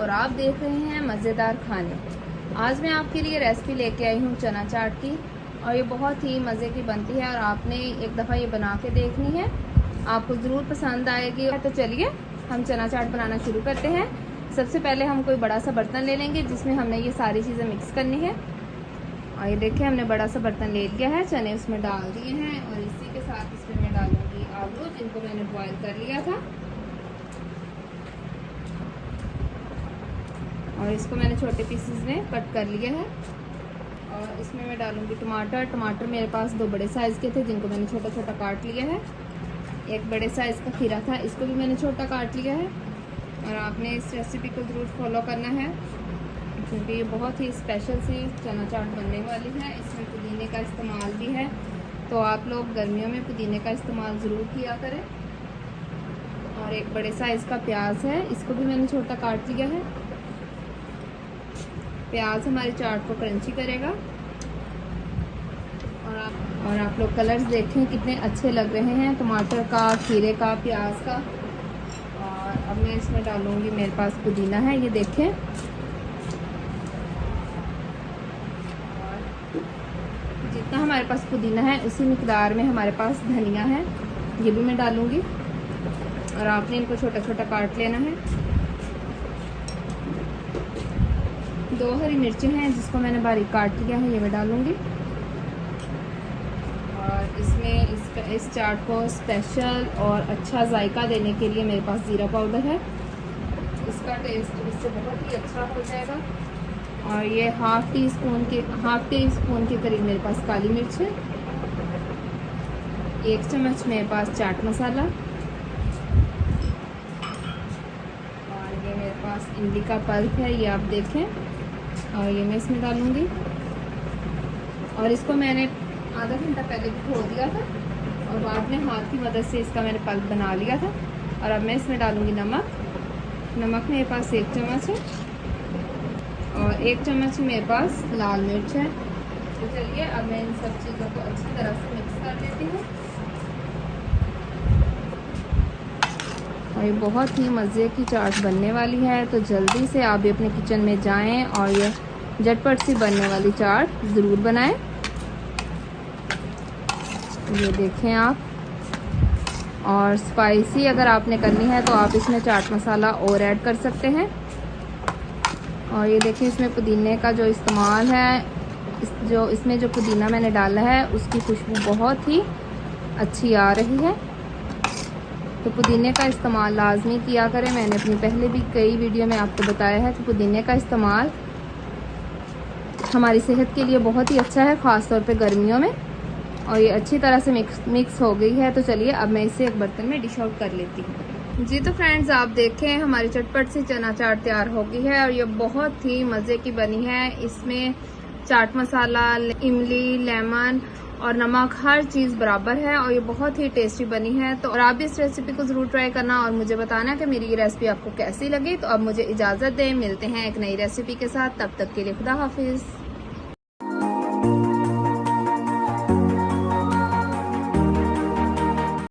और आप देख रहे हैं मज़ेदार खाने। आज मैं आपके लिए रेसिपी लेके आई हूँ चना चाट की और ये बहुत ही मज़े की बनती है और आपने एक दफ़ा ये बना के देखनी है, आपको ज़रूर पसंद आएगी। तो चलिए हम चना चाट बनाना शुरू करते हैं। सबसे पहले हम कोई बड़ा सा बर्तन ले लेंगे जिसमें हमने ये सारी चीज़ें मिक्स करनी है। और ये देखिए हमने बड़ा सा बर्तन ले लिया है, चने उसमें डाल दिए हैं और इसी के साथ इसमें मैं डालूंगी आलू जिनको मैंने बॉयल कर लिया था और इसको मैंने छोटे पीसेस में कट कर लिया है। और इसमें मैं डालूंगी टमाटर मेरे पास 2 बड़े साइज़ के थे जिनको मैंने छोटा छोटा काट लिया है। एक बड़े साइज़ का खीरा था, इसको भी मैंने छोटा काट लिया है। और आपने इस रेसिपी को ज़रूर फॉलो करना है क्योंकि ये बहुत ही स्पेशल सी चना चाट बनने वाली है। इसमें पुदीने का इस्तेमाल भी है, तो आप लोग गर्मियों में पुदीने का इस्तेमाल ज़रूर किया करें। और एक बड़े साइज़ का प्याज है, इसको भी मैंने छोटा काट लिया है। प्याज हमारी चाट को क्रंची करेगा। और आप लोग कलर्स देखें कितने अच्छे लग रहे हैं, टमाटर का, खीरे का, प्याज का। और अब मैं इसमें डालूंगी, मेरे पास पुदीना है, ये देखें। जितना हमारे पास पुदीना है उसी मिकदार में हमारे पास धनिया है, ये भी मैं डालूंगी। और आपने इनको छोटा छोटा काट लेना है। 2 हरी मिर्चें हैं जिसको मैंने बारीक काट लिया है, ये मैं डालूंगी। और इसमें इस चाट को स्पेशल और अच्छा जायका देने के लिए मेरे पास ज़ीरा पाउडर है, इसका टेस्ट इससे बहुत ही अच्छा हो जाएगा। और ये हाफ टी स्पून के करीब मेरे पास काली मिर्च है। 1 चम्मच मेरे पास चाट मसाला। और ये मेरे पास इमली का पल्प है, ये आप देखें। और ये मैं इसमें डालूंगी और इसको मैंने आधा घंटा पहले भिगो दिया था और बाद में हाथ की मदद से इसका मैंने पल्प बना लिया था। और अब मैं इसमें डालूंगी नमक मेरे पास 1 चम्मच है और 1 चम्मच मेरे पास लाल मिर्च है। तो चलिए अब मैं इन सब चीज़ों को अच्छी तरह से मिक्स कर लेती हूँ। और ये बहुत ही मज़े की चाट बनने वाली है, तो जल्दी से आप भी अपने किचन में जाएं और ये झटपट सी बनने वाली चाट ज़रूर बनाएं। ये देखें आप। और स्पाइसी अगर आपने करनी है तो आप इसमें चाट मसाला और ऐड कर सकते हैं। और ये देखें इसमें पुदीने का जो इस्तेमाल है, इसमें जो पुदीना मैंने डाला है उसकी खुशबू बहुत ही अच्छी आ रही है। तो पुदीने का इस्तेमाल लाजमी किया करें। मैंने अपनी पहले भी कई वीडियो में आपको बताया है कि पुदीने का इस्तेमाल हमारी सेहत के लिए बहुत ही अच्छा है, ख़ास तौर पे गर्मियों में। और ये अच्छी तरह से मिक्स हो गई है। तो चलिए अब मैं इसे एक बर्तन में डिश आउट कर लेती हूँ। जी तो फ्रेंड्स आप देखें हमारी चटपट सी चना चाट तैयार हो गई है और ये बहुत ही मज़े की बनी है। इसमें चाट मसाला, इमली, लेमन और नमक हर चीज़ बराबर है और ये बहुत ही टेस्टी बनी है। तो और आप भी इस रेसिपी को ज़रूर ट्राई करना और मुझे बताना कि मेरी ये रेसिपी आपको कैसी लगी। तो अब मुझे इजाज़त दें, मिलते हैं एक नई रेसिपी के साथ, तब तक के लिए खुदा हाफिज़।